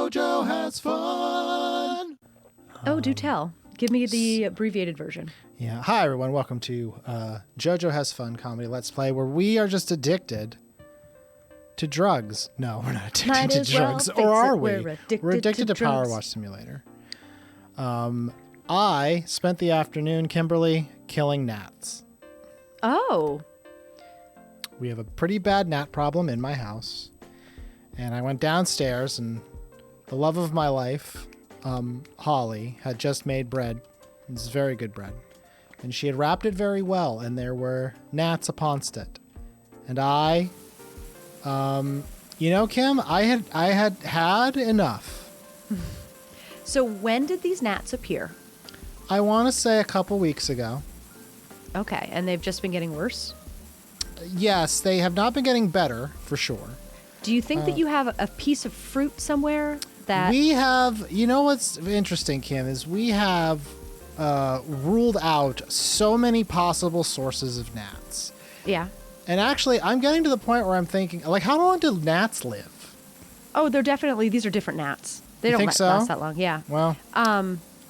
JoJo has fun. Oh, do tell. Give me the abbreviated version. Yeah. Hi, everyone. Welcome to JoJo Has Fun Comedy Let's Play, where we are just addicted to drugs. No, we're not addicted to drugs. Or are we? We're addicted to PowerWash Simulator. I spent the afternoon, Kimberly, killing gnats. Oh. We have a pretty bad gnat problem in my house. And I went downstairs, and the love of my life, Holly, had just made bread. It's very good bread. And she had wrapped it very well, and there were gnats uponst it. And I, Kim, I had enough. So when did these gnats appear? I want to say a couple weeks ago. Okay, and they've just been getting worse? Yes, they have not been getting better, for sure. Do you think that you have a piece of fruit somewhere that... We have, what's interesting, Kim, is we have ruled out so many possible sources of gnats. Yeah. And actually, I'm getting to the point where I'm thinking, how long do gnats live? Oh, these are different gnats. They don't last that long, yeah. Well,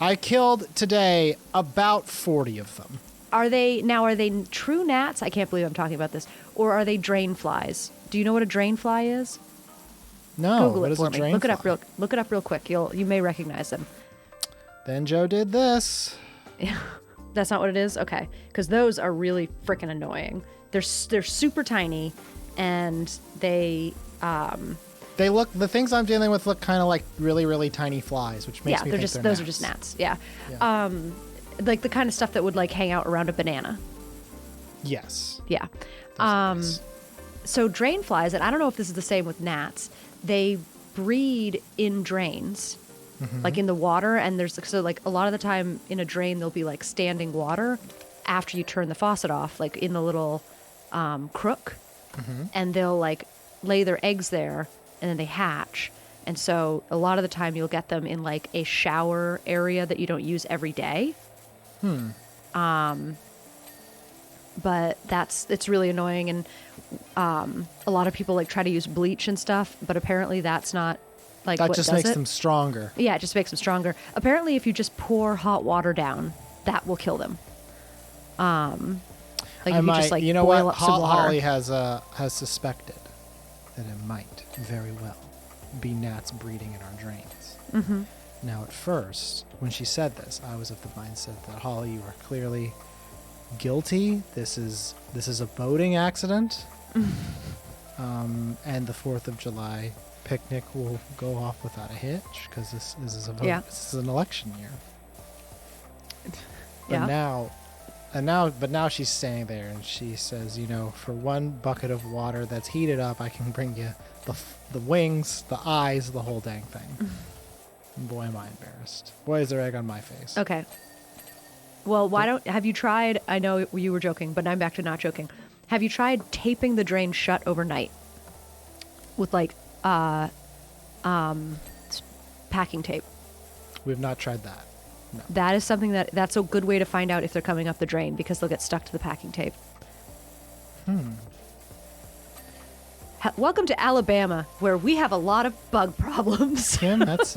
I killed today about 40 of them. Are they true gnats? I can't believe I'm talking about this. Or are they drain flies? Do you know what a drain fly is? No. Google it for me. Look it up real quick. You may recognize them. Then Joe did this. Yeah. That's not what it is? Okay. Because those are really freaking annoying. They're super tiny, and they look, the things I'm dealing with look kind of like really, really tiny flies, which makes me think those gnats. Are just gnats. Yeah. Like the kind of stuff that would hang out around a banana. Yes. Yeah. So drain flies, and I don't know if this is the same with gnats, they breed in drains, like in the water, and there's a lot of the time in a drain there'll be standing water after you turn the faucet off, in the little crook, and they'll lay their eggs there, and then they hatch. And so a lot of the time you'll get them in a shower area that you don't use every day. But it's really annoying, and a lot of people try to use bleach and stuff, but apparently that's not that what just does makes it. them stronger. Yeah, it just makes them stronger. Apparently, if you just pour hot water down, that will kill them. If you just boil up some water. Holly has suspected that it might very well be gnats breeding in our drains. Now, at first, when she said this, I was of the mindset that, Holly, you are clearly guilty. This is a boating accident. And the 4th of July picnic will go off without a hitch because this is a vote. Yeah. This is an election year. Yeah. But now she's staying there, and she says, for one bucket of water that's heated up, I can bring you the wings, the eyes, the whole dang thing. Boy, am I embarrassed. Boy, is there egg on my face. Okay. Well, have you tried, I know you were joking, but I'm back to not joking. Have you tried taping the drain shut overnight with packing tape? We've not tried that. No. That is something that's a good way to find out if they're coming up the drain, because they'll get stuck to the packing tape. Welcome to Alabama, where we have a lot of bug problems. Kim, that's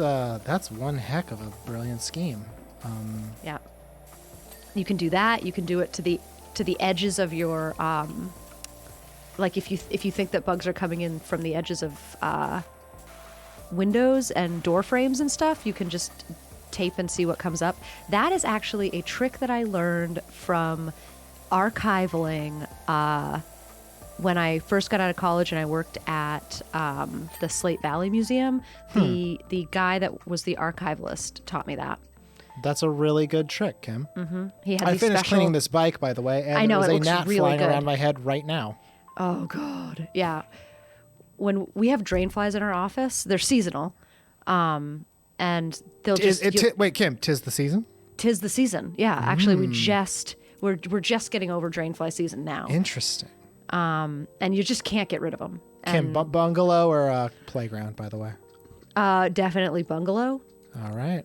one heck of a brilliant scheme. Yeah. You can do that. You can do it to the edges of your if you think that bugs are coming in from the edges of windows and door frames and stuff, you can just tape and see what comes up. That is actually a trick that I learned from archivaling when I first got out of college and I worked at the Slate Valley Museum. The guy that was the archivalist taught me that. That's a really good trick, Kim. I finished cleaning this bike, by the way, and I know, there was it a looks gnat really flying good around my head right now. Oh, God. Yeah. When we have drain flies in our office, they're seasonal. And they'll wait, Kim, 'tis the season? 'Tis the season. Yeah. Actually, we're just getting over drain fly season now. Interesting. And you just can't get rid of them. Kim, bungalow or playground, by the way? Definitely bungalow. All right.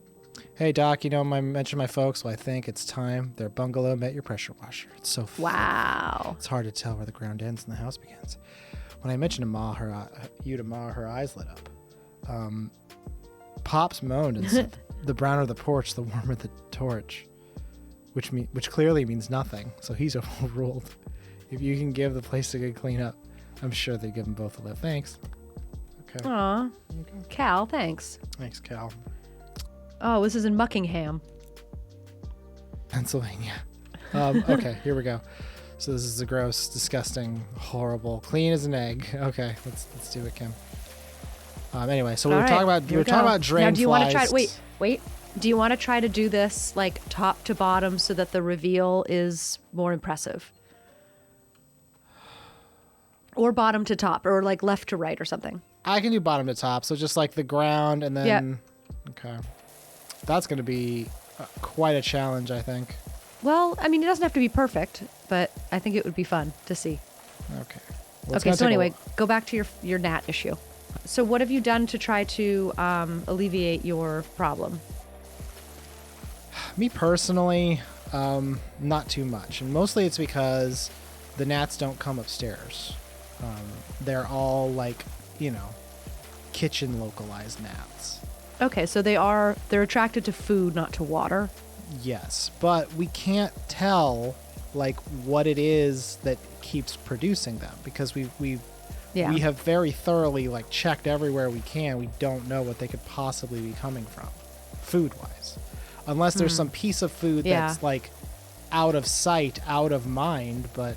Hey, Doc, I mentioned my folks. Well, I think it's time their bungalow met your pressure washer. It's so fun. Wow. It's hard to tell where the ground ends and the house begins. When I mentioned to Ma, her eyes lit up. Pops moaned and said, "The browner the porch, the warmer the torch," which clearly means nothing. So he's overruled. If you can give the place a good cleanup, I'm sure they give them both a lift. Thanks. Okay. Aw. Cal, thanks. Thanks, Cal. Oh, this is in Buckingham. Pennsylvania. Okay, here we go. So this is the gross, disgusting, horrible, clean as an egg. Okay, let's do it, Kim. Anyway, so we were talking about drain now, do you want to flies. try? Wait. Do you want to try to do this like top to bottom so that the reveal is more impressive, or bottom to top, or like left to right, or something? I can do bottom to top, so just like the ground, and then. Yep. Okay. That's going to be quite a challenge, I think. Well, I mean, it doesn't have to be perfect, but I think it would be fun to see. Okay. Well, okay, so anyway, go back to your gnat issue. So what have you done to try to alleviate your problem? Me personally, not too much. And mostly it's because the gnats don't come upstairs. They're all like, kitchen localized gnats. Okay, so they're attracted to food, not to water. Yes, but we can't tell like what it is that keeps producing them because we have very thoroughly like checked everywhere we can. We don't know what they could possibly be coming from, food-wise, unless there's some piece of food that's like out of sight, out of mind. But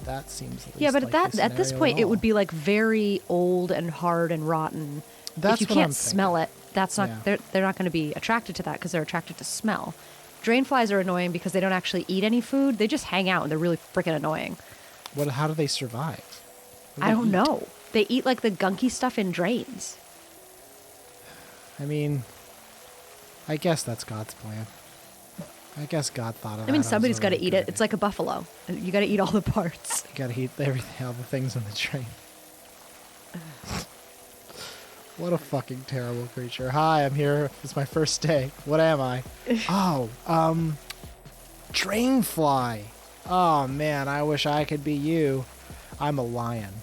that seems at least but like at this point it would be like very old and hard and rotten. That's if you what can't smell it, that's not they're not going to be attracted to that because they're attracted to smell. Drain flies are annoying because they don't actually eat any food. They just hang out and they're really freaking annoying. How do they survive? I don't know. They eat like the gunky stuff in drains. I mean, I guess that's God's plan. I guess God thought of that. I mean, somebody's got to eat it. It's like a buffalo. You got to eat all the parts. You got to eat everything, all the things in the drain. What a fucking terrible creature. Hi, I'm here. It's my first day. What am I? Drain fly. Oh, man, I wish I could be you. I'm a lion.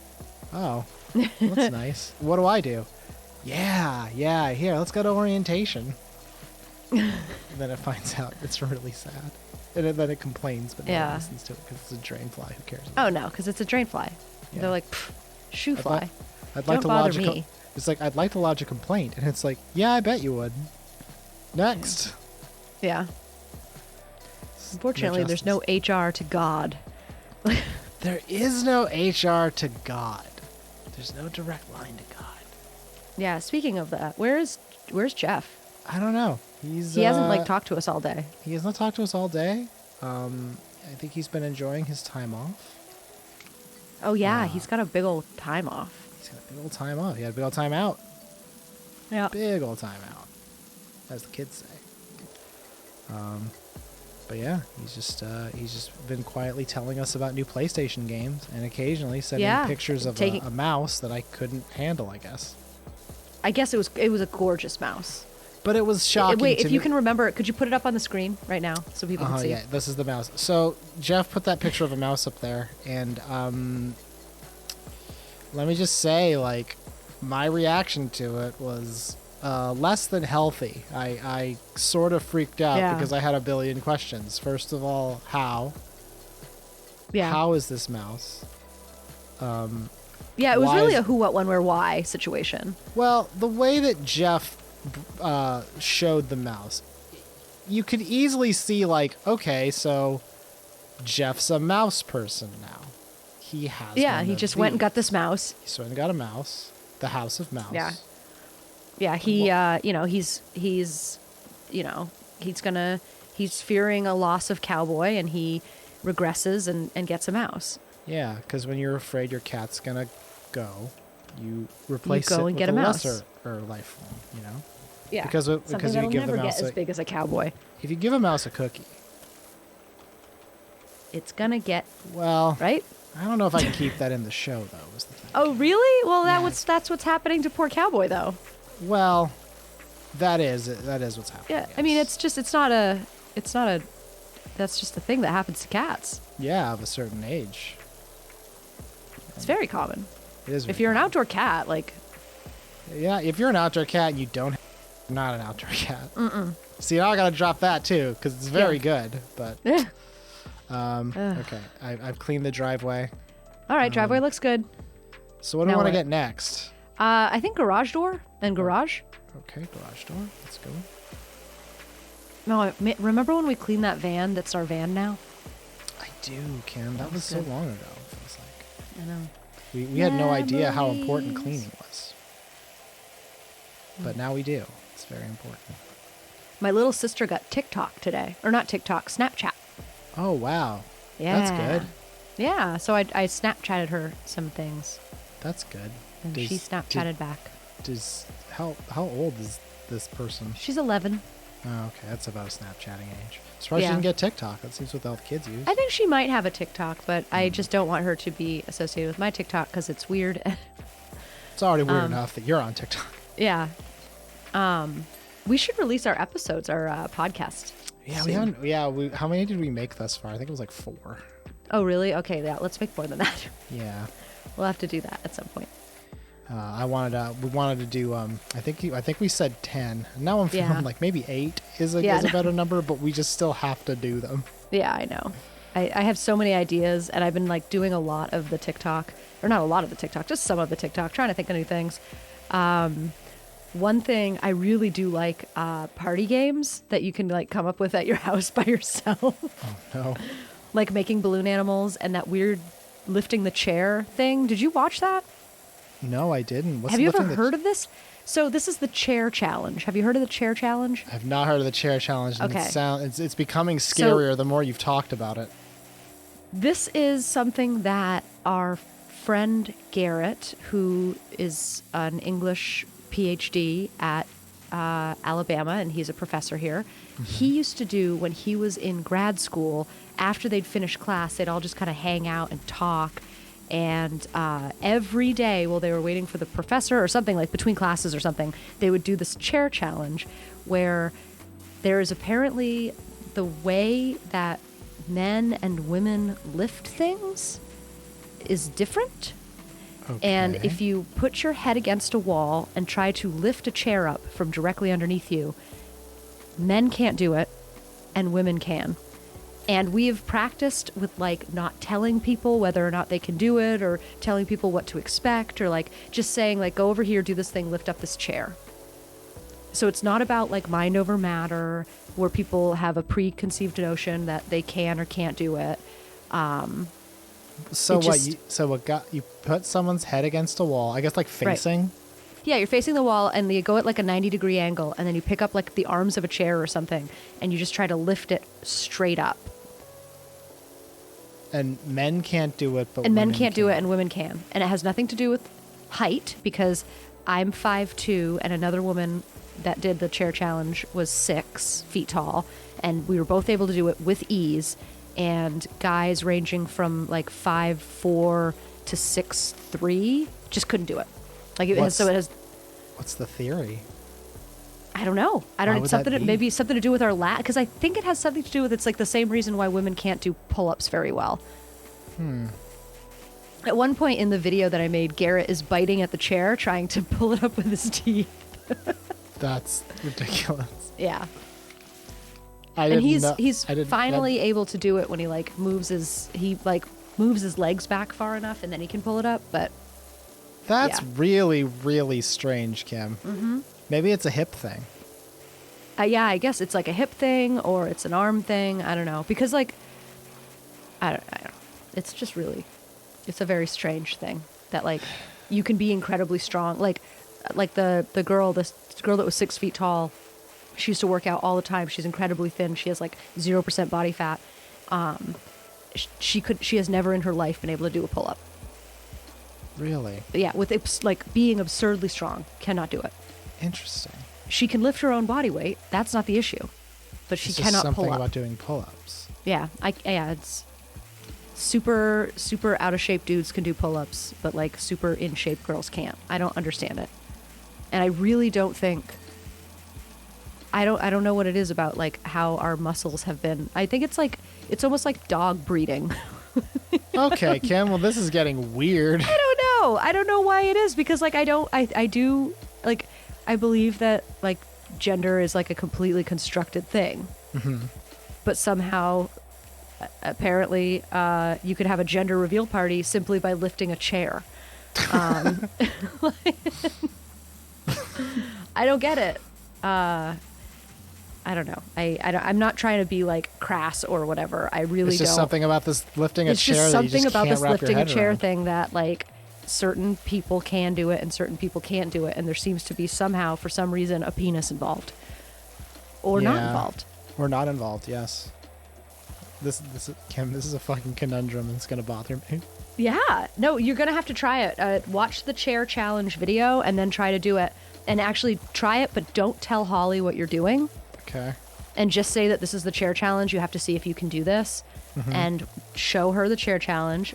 Oh, that's nice. What do I do? Yeah, here, let's go to orientation. And then it finds out it's really sad. And then it complains, but no one listens to it because it's a drain fly. Who cares? Oh, no, because it's a drain fly. Yeah. They're like, shoe fly. Don't bother me. It's like, I'd like to lodge a complaint. And it's like, yeah, I bet you would. Next. Yeah. Unfortunately, there's no HR to God. There is no HR to God. There's no direct line to God. Yeah, speaking of that, where's Jeff? I don't know. He hasn't talked to us all day. He has not talked to us all day. I think he's been enjoying his time off. Oh yeah, he's got a big old time off. He's got a big old time off. He had a big old time out. Yeah. Big old time out, as the kids say. But yeah, he's just been quietly telling us about new PlayStation games and occasionally sending pictures of a mouse that I couldn't handle, I guess. I guess it was a gorgeous mouse. But it was shocking. Wait, if you can remember, could you put it up on the screen right now so people can see? Yeah, this is the mouse. So Jeff put that picture of a mouse up there, and let me just say, like, my reaction to it was less than healthy. I sort of freaked out because I had a billion questions. First of all, how? Yeah. How is this mouse? Yeah, it was really a who, what, when, where, why situation. Well, the way that Jeff showed the mouse, you could easily see, like, okay, so Jeff's a mouse person now. He has he just went and got this mouse. He went and got a mouse. The House of Mouse. Yeah. Yeah, he's fearing a loss of cowboy, and he regresses and gets a mouse. Yeah, because when you're afraid your cat's gonna go, you replace it and with get a mouse. lesser life form, Yeah, because something that'll you give never the mouse get as big as a cowboy. If you give a mouse a cookie, it's gonna get right. I don't know if I can keep that in the show, though. Was the thing. Oh, really? Well, that's what's happening to poor cowboy, though. Well, that is what's happening. Yeah, I mean, that's just a thing that happens to cats. Yeah, of a certain age. It's very common. It is. If you're an outdoor cat, like. Yeah, if you're an outdoor cat and you don't. not an outdoor cat. See, now I gotta drop that too because it's very good. But okay, I've cleaned the driveway. All right, driveway looks good. So what do we want to get next? I think garage door and garage. Okay, garage door. Let's go. No, remember when we cleaned that van? That's our van now. I do, Kim. That was so long ago. It feels like. I know. We had no idea how important cleaning was, but now we do. It's very important. My little sister got TikTok today, or not TikTok, Snapchat. Oh wow. Yeah. That's good. Yeah. So I Snapchatted her some things. That's good. And she Snapchatted back. How old is this person? She's 11. Oh, okay. That's about a Snapchatting age. Surprised she didn't get TikTok. That seems what all the kids use. I think she might have a TikTok, but I just don't want her to be associated with my TikTok because it's weird. It's already weird enough that you're on TikTok. Yeah. We should release our episodes, our podcast. Yeah, soon. how many did we make thus far? I think it was like 4. Oh, really? Okay, yeah. Let's make more than that. Yeah. We'll have to do that at some point. We wanted to do. I think we said 10. Now I'm feeling like maybe 8 is a better number, but we just still have to do them. Yeah, I know. I have so many ideas, and I've been like doing a lot of the TikTok, or not a lot of the TikTok, just some of the TikTok, trying to think of new things. One thing I really do like party games that you can like come up with at your house by yourself. Oh no! Like making balloon animals and that weird lifting the chair thing. Did you watch that? No, I didn't. Have you ever heard of this? So this is the chair challenge. Have you heard of the chair challenge? I've not heard of the chair challenge. Okay. It's becoming scarier the more you've talked about it. This is something that our friend Garrett, who is an English PhD at Alabama, and he's a professor here, he used to do when he was in grad school. After they'd finish class, they'd all just kind of hang out and talk. And every day while they were waiting for the professor or something, like between classes or something, they would do this chair challenge where there is apparently the way that men and women lift things is different. Okay. And if you put your head against a wall and try to lift a chair up from directly underneath you, men can't do it and women can. And we've practiced with like not telling people whether or not they can do it, or telling people what to expect, or like just saying like, go over here, do this thing, lift up this chair. So it's not about like mind over matter where people have a preconceived notion that they can or can't do it. You put someone's head against a wall, I guess like facing? Right. Yeah, you're facing the wall and you go at like a 90-degree angle, and then you pick up like the arms of a chair or something and you just try to lift it straight up. And men can't do it, but men can't do it, and women can. And it has nothing to do with height, because I'm 5'2", and another woman that did the chair challenge was 6 feet tall, and we were both able to do it with ease. And guys ranging from like 5'4" to 6'3" just couldn't do it. Like it has. What's the theory? I don't know. Maybe something to do with our lat, because I think it has something to do with, it's like the same reason why women can't do pull-ups very well. At one point in the video that I made, Garrett is biting at the chair trying to pull it up with his teeth. That's ridiculous. Yeah. He's finally able to do it when he moves his legs back far enough, and then he can pull it up. But that's really, really strange, Kim. Mm-hmm. Maybe it's a hip thing. Yeah, I guess it's like a hip thing, or it's an arm thing. I don't know, because I don't know. It's just really, it's a very strange thing that you can be incredibly strong. Like the girl that was 6 feet tall. She used to work out all the time. She's incredibly thin. She has 0% body fat. She has never in her life been able to do a pull-up. Really? Yeah, with being absurdly strong, cannot do it. Interesting. She can lift her own body weight. That's not the issue. But she cannot pull up. Something about doing pull-ups. Yeah, it's super, super out of shape dudes can do pull-ups, but super in shape girls can't. I don't understand it. And I really don't think, I don't know what it is about how our muscles have been. I think it's almost like dog breeding. Okay, Kim, well this is getting weird. I don't know why it is, because I believe that gender is like a completely constructed thing. But somehow, apparently, you could have a gender reveal party simply by lifting a chair. I don't get it. I don't know. I'm not trying to be like crass or whatever. I really don't. It's just something about this lifting a it's chair. just that you something just about can't this wrap your lifting a head chair around. thing that like certain people can do it and certain people can't do it, and there seems to be somehow, for some reason, a penis involved or not involved. Or not involved. Yes. This Kim. This is a fucking conundrum, and it's gonna bother me. Yeah. No, you're gonna have to try it. Watch the chair challenge video and then try to do it. And actually try it, but don't tell Holly what you're doing. Okay. And just say that this is the chair challenge. You have to see if you can do this, and show her the chair challenge.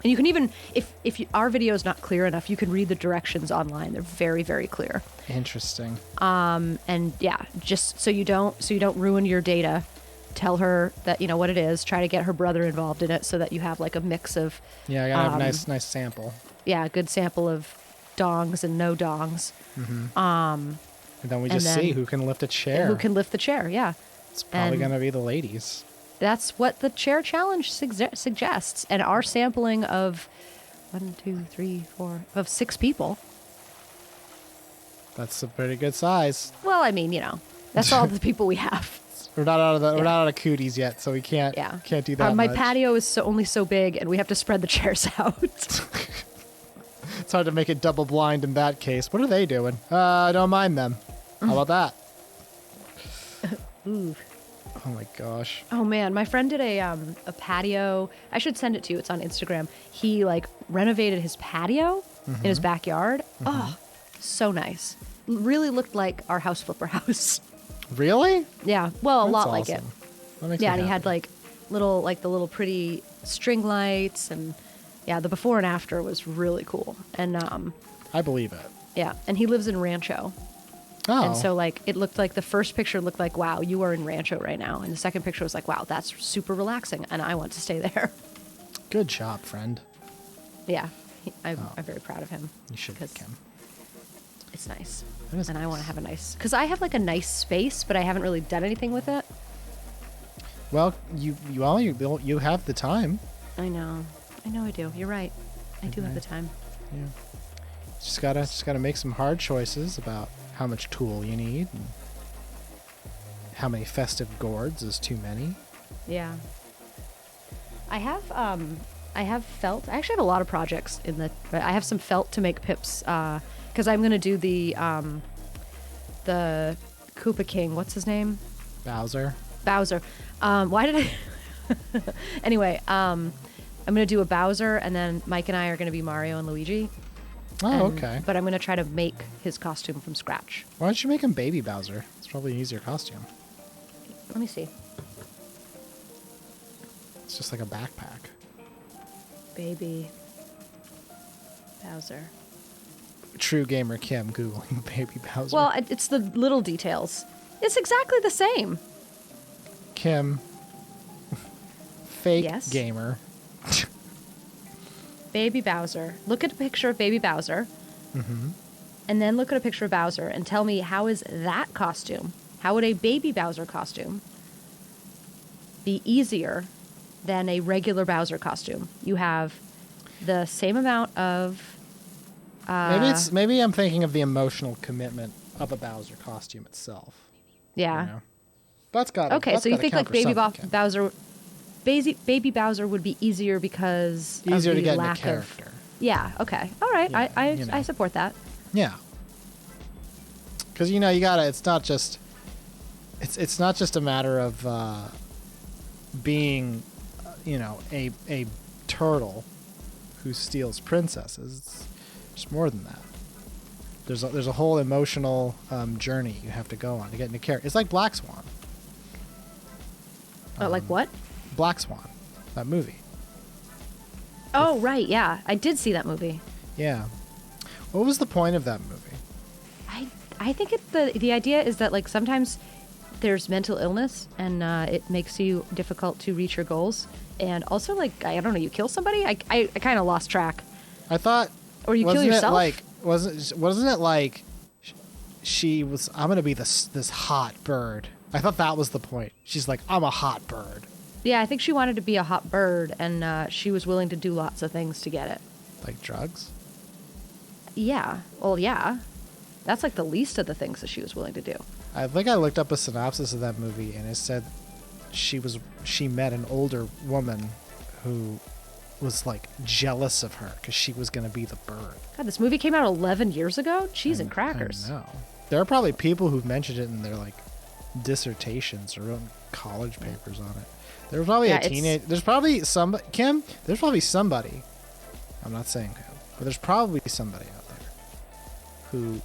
And you can even, if our video is not clear enough, you can read the directions online. They're very, very clear. Interesting. And yeah, just so you don't ruin your data. Tell her that you know what it is. Try to get her brother involved in it so that you have like a mix of. Yeah, I gotta have a nice sample. Yeah, a good sample of dongs and no dongs. And then we just see who can lift a chair. Who can lift the chair? Yeah. It's probably gonna be the ladies. That's what the chair challenge suggests. And our sampling of 6 people. That's a pretty good size. Well, I mean, that's all the people we have. We're not out of cooties yet, so we can't do that. My much. patio is only so big, and we have to spread the chairs out. It's hard to make it double blind in that case. What are they doing? I don't mind them. How about that? Ooh. Oh my gosh. Oh man, my friend did a patio. I should send it to you. It's on Instagram. He like renovated his patio in his backyard. Oh, so nice. Really looked like our house flipper house. Really? Yeah. Well, a That's lot awesome. like it. That makes Yeah, me and he had happy. the little pretty string lights, and yeah, the before and after was really cool. And I believe it. yeah, and he lives in Rancho. Oh. And so like it looked like the first picture looked like, wow, you are in Rancho right now. And the second picture was like, wow, that's super relaxing and I want to stay there. Good job, friend. Yeah. I'm very proud of him. You should be, Kim. It's nice. It is and I nice. want to have a nice, because I have like a nice space, but I haven't really done anything with it. Well, you have the time. I know I do. You're right. I do have the time. Yeah. Just gotta make some hard choices about how much tool you need and how many festive gourds is too many. Yeah. I have felt. I actually have a lot of projects I have some felt to make pips because I'm gonna do the Koopa King. What's his name? Bowser. Why did I? Anyway, I'm gonna do a Bowser, and then Mike and I are gonna be Mario and Luigi. Oh, okay. But I'm gonna try to make his costume from scratch. Why don't you make him Baby Bowser? It's probably an easier costume. Let me see. It's just like a backpack. Baby Bowser. True gamer Kim googling Baby Bowser. Well, it's the little details. It's exactly the same. Kim, fake Yes? gamer. Baby Bowser. Look at a picture of Baby Bowser. And then look at a picture of Bowser and tell me, how is that costume? How would a Baby Bowser costume be easier than a regular Bowser costume? You have the same amount of... Maybe I'm thinking of the emotional commitment of a Bowser costume itself. Yeah. You know? That's got Okay, so you think like Bowser... Baby Bowser would be easier because easier of to the get into lack character. of... Yeah, okay. All right, Yeah, I support that. Yeah. Because you gotta. It's not just. It's not just a matter of being, a turtle who steals princesses. It's more than that. There's a whole emotional journey you have to go on to get into character. It's like Black Swan. Like what? Black Swan, that movie. Oh, right, yeah. I did see that movie. Yeah. What was the point of that movie? I think the idea is that like sometimes there's mental illness and it makes you difficult to reach your goals, and also like I don't know, you kill somebody. I kind of lost track. I thought. Or you kill yourself. Wasn't it like she was, I'm gonna be this hot bird. I thought that was the point. She's like, I'm a hot bird. Yeah, I think she wanted to be a hot bird, and she was willing to do lots of things to get it. Like drugs? Yeah. Well, yeah. That's like the least of the things that she was willing to do. I think I looked up a synopsis of that movie, and it said she met an older woman who was like jealous of her because she was going to be the bird. God, this movie came out 11 years ago? Cheese and crackers. I know. There are probably people who've mentioned it in their like dissertations or wrote college papers on it. There's probably there's probably some Kim. There's probably somebody. I'm not saying who, but there's probably somebody out there who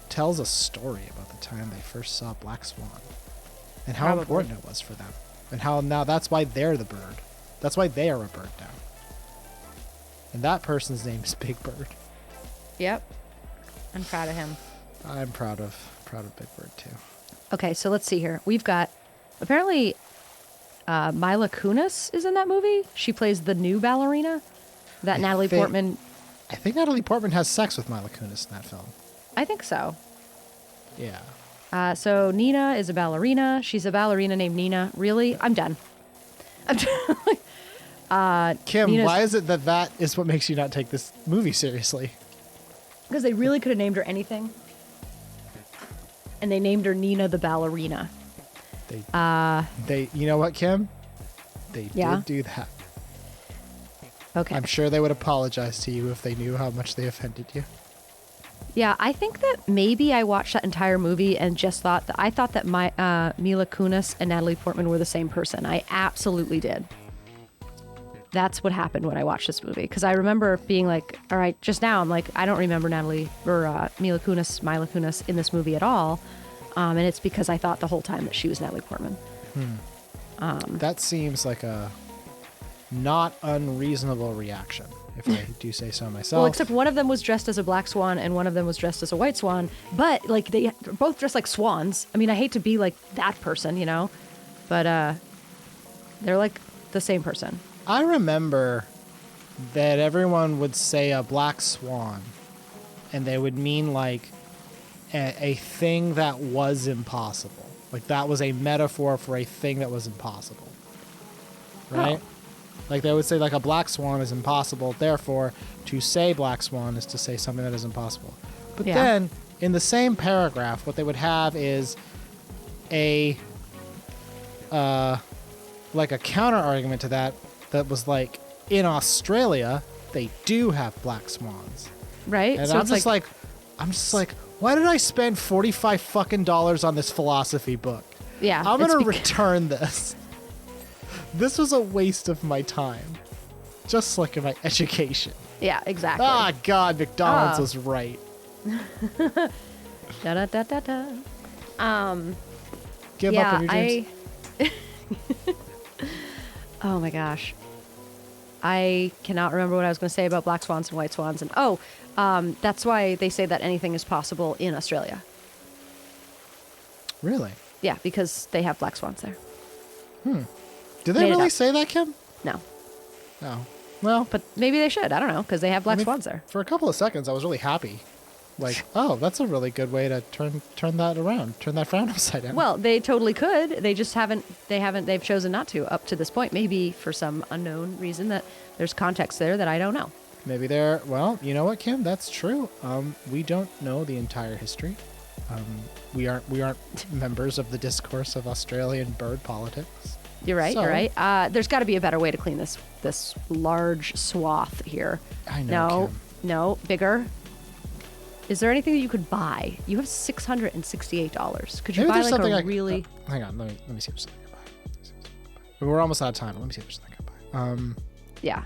tells a story about the time they first saw Black Swan and how important it was for them, and how now that's why they're the bird. That's why they are a bird now. And that person's name is Big Bird. Yep. I'm proud of him. I'm proud of Big Bird too. Okay, so let's see here. We've got apparently Mila Kunis is in that movie. She plays the new ballerina. Natalie Portman. I think Natalie Portman has sex with Mila Kunis in that film. I think so. Yeah. So Nina is a ballerina. She's a ballerina named Nina. Really? I'm done. Kim, Nina's, why is it that is what makes you not take this movie seriously? Because they really could have named her anything. And they named her Nina the ballerina. They you know what, Kim? They did do that. Okay. I'm sure they would apologize to you if they knew how much they offended you. Yeah, I think that maybe I watched that entire movie and just thought that Mila Kunis and Natalie Portman were the same person. I absolutely did. That's what happened when I watched this movie. Because I remember being like, all right, just now I'm like, I don't remember Natalie or Mila Kunis in this movie at all. And it's because I thought the whole time that she was Natalie Portman. That seems like a not unreasonable reaction, if I do say so myself. Well, except one of them was dressed as a black swan and one of them was dressed as a white swan. But like they both dressed like swans. I mean, I hate to be like that person, you know, but they're like the same person. I remember that everyone would say a black swan, and they would mean like a thing that was impossible. Like that was a metaphor for a thing that was impossible. Right? Oh. Like they would say like a black swan is impossible, therefore to say black swan is to say something that is impossible. But then in the same paragraph, what they would have is a like a counter argument to that was like, in Australia they do have black swans. Right? And so I'm just like, why did I spend $45 fucking on this philosophy book? Yeah. I'm gonna return this. This was a waste of my time. Just like in my education. Yeah, exactly. Ah, God, McDonald's was right. Da da da da da. Give up on your dreams. Oh my gosh. I cannot remember what I was going to say about black swans and white swans. And that's why they say that anything is possible in Australia. Really? Yeah, because they have black swans there. Did they really say that, Kim? No. Oh. Well. But maybe they should. I don't know, because they have black swans there. For a couple of seconds, I was really happy. Like, oh, that's a really good way to turn that around. Turn that frown upside down. Well, they totally could. They just haven't. They've chosen not to up to this point. Maybe for some unknown reason that there's context there that I don't know. Maybe they're. Well, you know what, Kim? That's true. We don't know the entire history. We aren't members of the discourse of Australian bird politics. You're right. You're right. There's got to be a better way to clean this large swath here. I know. No, bigger. Is there anything that you could buy? You have $668. Could you Maybe buy there's like something a really? Hang on. Let me see if there's something I can buy. We're almost out of time. But let me see if there's something I can buy. Yeah.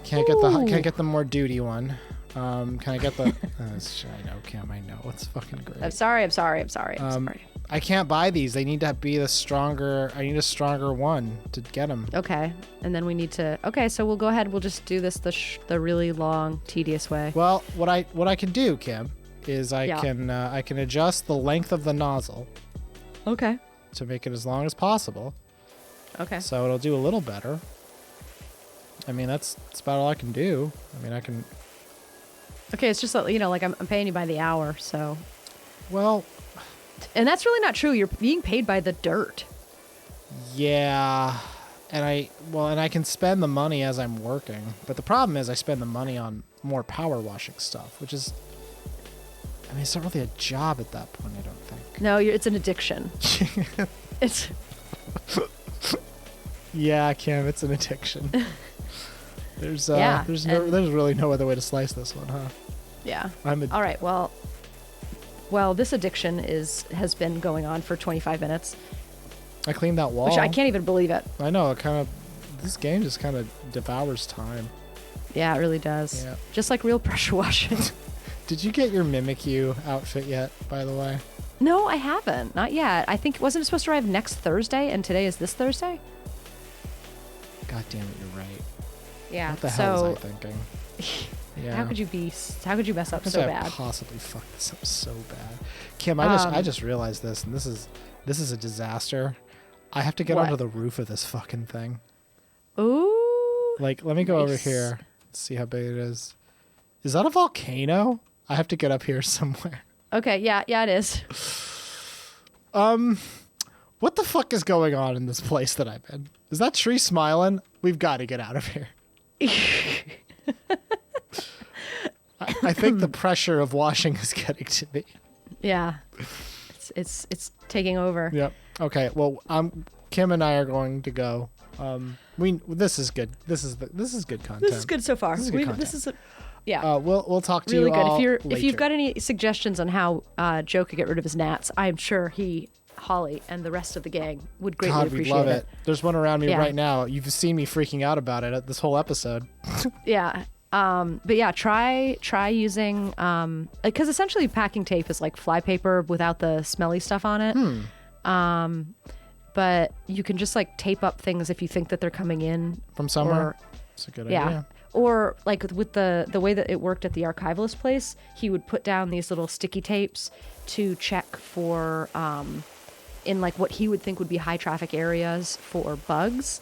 Can't get the more duty one. Can I get the? I know, Kim. I know. It's fucking great. I'm sorry. I'm sorry. I can't buy these. They need to be the stronger. I need a stronger one to get them. Okay, and then we need to. Okay, so we'll go ahead. We'll just do this the really long, tedious way. Well, what I can do, Kim, is I can adjust the length of the nozzle. Okay. To make it as long as possible. Okay. So it'll do a little better. I mean, that's about all I can do. I mean, I can Okay, it's just that, like I'm paying you by the hour, so. Well, And that's really not true. You're being paid by the dirt. yeah. And I can spend the money as I'm working. But the problem is I spend the money on more power washing stuff, which is, I mean, it's not really a job at that point, I don't think. No, it's an addiction. It's. Yeah, Kim, it's an addiction. There's really no other way to slice this one, huh? Yeah. All right. Well, this addiction has been going on for 25 minutes. I cleaned that wall. Which I can't even believe it. I know. This game just kind of devours time. Yeah, it really does. Yeah. Just like real pressure washing. Did you get your Mimikyu outfit yet, by the way? No, I haven't. Not yet. I think, wasn't it supposed to arrive next Thursday, and today is this Thursday? God damn it, you're right. Yeah. What the hell was I thinking? Yeah. How could you mess up so bad? I possibly fuck this up so bad. Kim, I just realized this, and this is a disaster. I have to get onto the roof of this fucking thing. Ooh. Like, let me go over here. See how big it is. Is that a volcano? I have to get up here somewhere. Okay, yeah, it is. What the fuck is going on in this place that I'm in? Is that tree smiling? We've got to get out of here. I think the pressure of washing is getting to me. Yeah. It's taking over. Yep. Okay. Well, Kim and I are going to go. This is good. This is good content. This is good so far. This is good content. Yeah. We'll talk to really you good. all If later. you've got any suggestions on how Joe could get rid of his gnats, I'm sure Holly and the rest of the gang would greatly God, appreciate we love it. There's one around me right now. You've seen me freaking out about it this whole episode. Yeah. But yeah, try using because essentially packing tape is like flypaper without the smelly stuff on it. But you can just like tape up things if you think that they're coming in From somewhere. It's a good idea. Or like with the way that it worked at the archivalist place, he would put down these little sticky tapes to check for in like what he would think would be high traffic areas for bugs,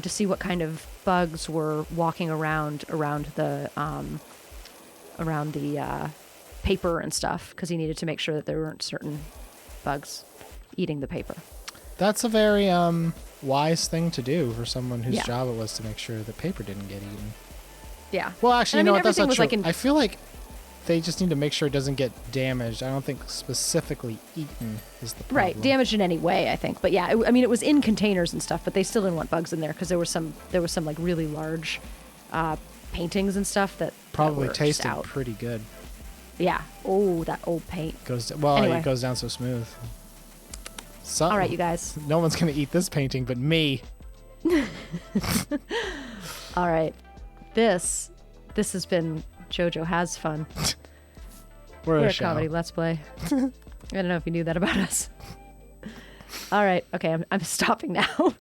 to see what kind of bugs were walking around the paper and stuff, because he needed to make sure that there weren't certain bugs eating the paper. That's a very wise thing to do for someone whose job it was to make sure that paper didn't get eaten. Yeah. Well, actually, you know what? That's not true. Like I feel like they just need to make sure it doesn't get damaged. I don't think specifically eaten is the problem. Right, damaged in any way, I think. But yeah, it was in containers and stuff, but they still didn't want bugs in there because there was some like really large paintings and stuff that probably were tasted out. Pretty good. Yeah. Oh, that old paint. It goes down so smooth. All right, you guys. No one's gonna eat this painting but me. All right. This has been JoJo Has Fun. We're a comedy Let's Play. I don't know if you knew that about us. All right. Okay, I'm stopping now.